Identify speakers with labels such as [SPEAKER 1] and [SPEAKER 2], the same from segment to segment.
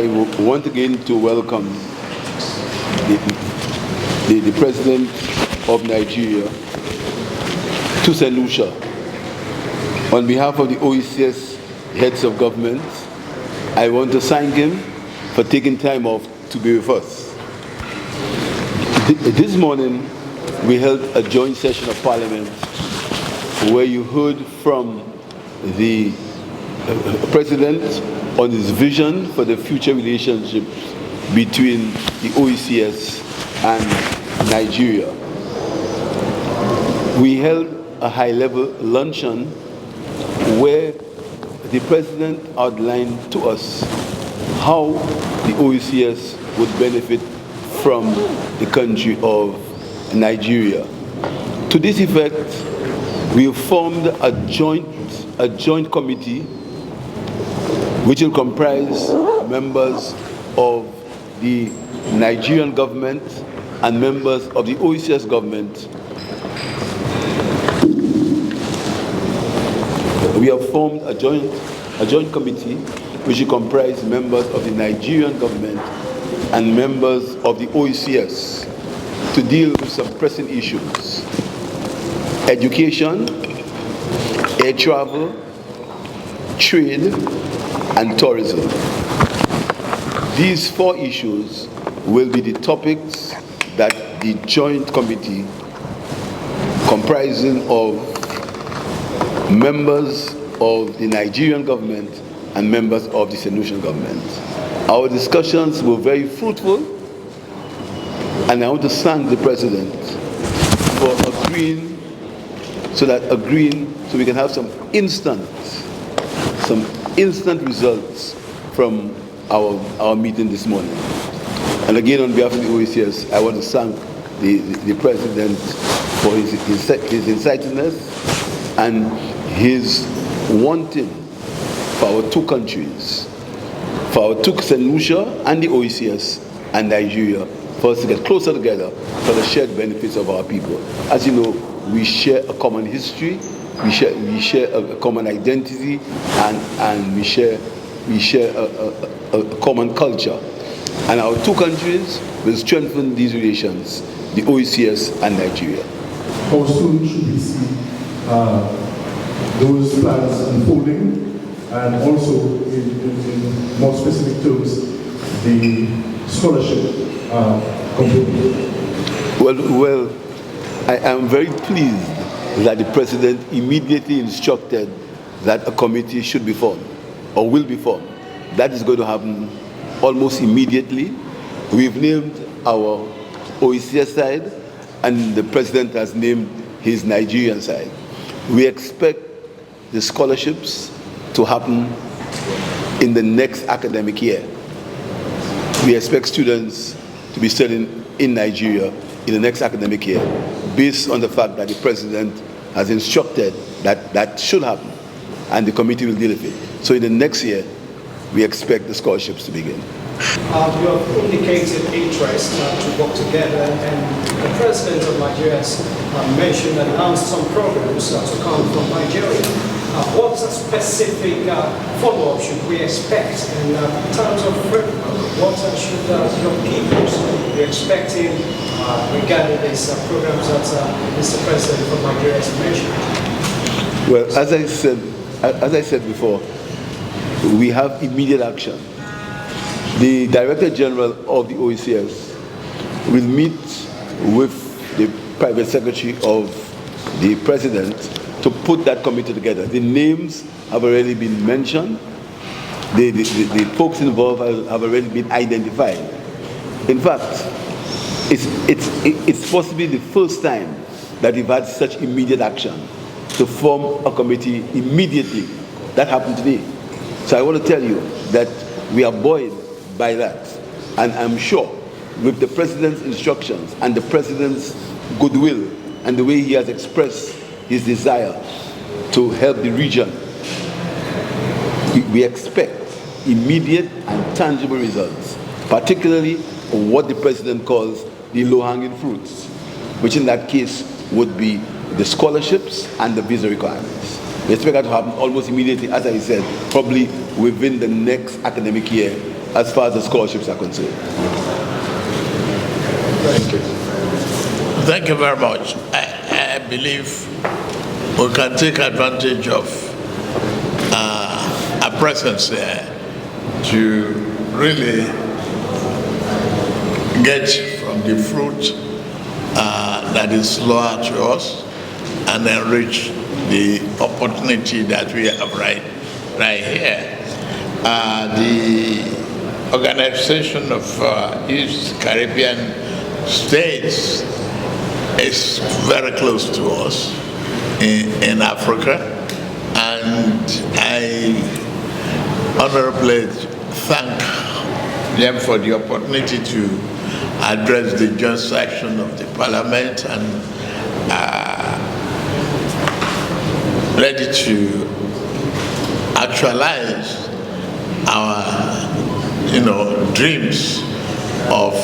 [SPEAKER 1] I want again to welcome the President of Nigeria to St. Lucia. On behalf of the OECS heads of government, I want to thank him for taking time off to be with us. This morning, we held a joint session of Parliament where you heard from the President on his vision for the future relationship between the OECS and Nigeria. We held a high-level luncheon where the President outlined to us how the OECS would benefit from the country of Nigeria. To this effect, we have formed a joint committee which will comprise members of the Nigerian government and members of the OECS government. We have formed a joint committee which will comprise members of the Nigerian government and members of the OECS to deal with some pressing issues: education, air travel, trade, and tourism. These four issues will be the topics that the joint committee, comprising of members of the Nigerian government and members of the St. Lucian government. Our discussions were very fruitful, and I want to thank the President for agreeing so we can have some instant results from our meeting this morning. And again, on behalf of the OECS, I want to thank the President for his incisiveness and his wanting for our two countries, for our two St. Lucia and the OECS and Nigeria, for us to get closer together for the shared benefits of our people. As you know, we share a common history, we share a common identity, and we share a common culture. And our two countries will strengthen these relations, the OECS and Nigeria.
[SPEAKER 2] How soon should we see those plans unfolding, and also in more specific terms, the scholarship component?
[SPEAKER 1] Well, I am very pleased that the President immediately instructed that a committee should be formed, or will be formed. That is going to happen almost immediately. We've named our OECS side, and the President has named his Nigerian side. We expect the scholarships to happen in the next academic year. We expect students to be studying in Nigeria in the next academic year, based on the fact that the President has instructed that that should happen, and the committee will deal with it. So in the next year, we expect the scholarships to begin.
[SPEAKER 3] You have indicated interest to work together, and the President of Nigeria has mentioned and announced some programs to come from Nigeria. What specific follow-up should we expect in terms of framework? What should your people be expecting regarding these programs that Mr. President of Nigeria has mentioned?
[SPEAKER 1] Well, as I said before, we have immediate action. The Director General of the OECS will meet with the Private Secretary of the President to put that committee together. The names have already been mentioned. The folks involved have already been identified. In fact, it's possibly the first time that we've had such immediate action to form a committee immediately. That happened today. So I want to tell you that we are buoyed by that. And I'm sure with the President's instructions and the President's goodwill and the way he has expressed his desire to help the region, we expect immediate and tangible results, particularly on what the President calls the low-hanging fruits, which in that case would be the scholarships and the visa requirements. We expect that to happen almost immediately, as I said, probably within the next academic year, as far as the scholarships are concerned.
[SPEAKER 2] Thank you.
[SPEAKER 4] Thank you very much. I believe we can take advantage of our presence here to really get from the fruit that is lower to us and enrich the opportunity that we have right here. The Organization of East Caribbean States is very close to us in Africa, and I honorably thank them for the opportunity to address the joint session of the Parliament and ready to actualize our, dreams of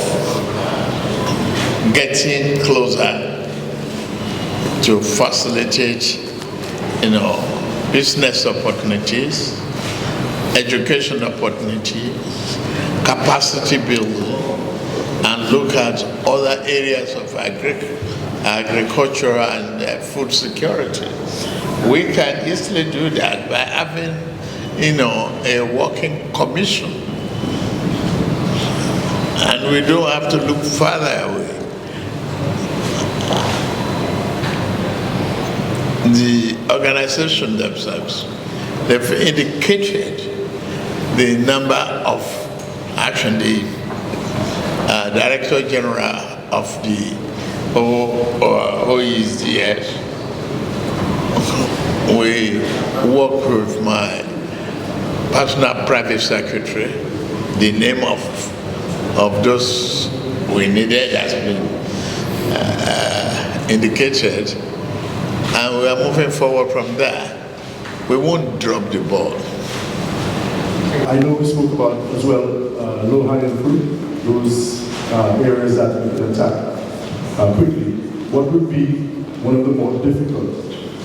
[SPEAKER 4] getting closer to facilitate, business opportunities, education opportunities, capacity building, and look at other areas of agriculture and food security. We can easily do that by having, a working commission. And we don't have to look further away. The organization themselves, they've indicated the number of, actually, the Director General of the OECS. We work with my personal private secretary. The name of those we needed has been indicated, and we are moving forward from there. We won't drop the ball.
[SPEAKER 2] I know we spoke about as well low-hanging fruit, those areas that we can attack quickly. What would be one of the more difficult,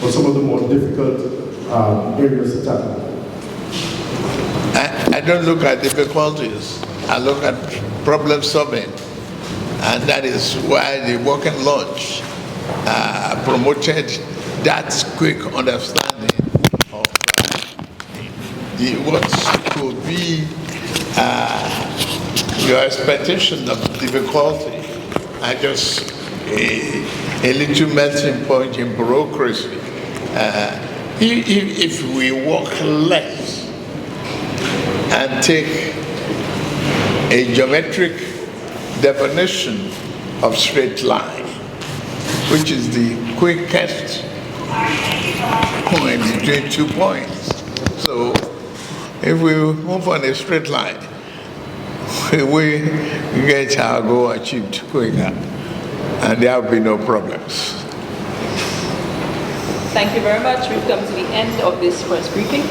[SPEAKER 2] or some of the more difficult areas to tackle?
[SPEAKER 4] I don't look at difficulties. I look at problem solving, and that is why the working lunch promoted that quick understanding of what could be your expectation of difficulty, and just a little melting point in bureaucracy. If we work less and take a geometric definition of straight line, which is the quickest point between 2 points. So if we move on a straight line, we get our goal achieved quicker, and there will be no problems.
[SPEAKER 5] Thank you very much. We've come to the end of this first briefing.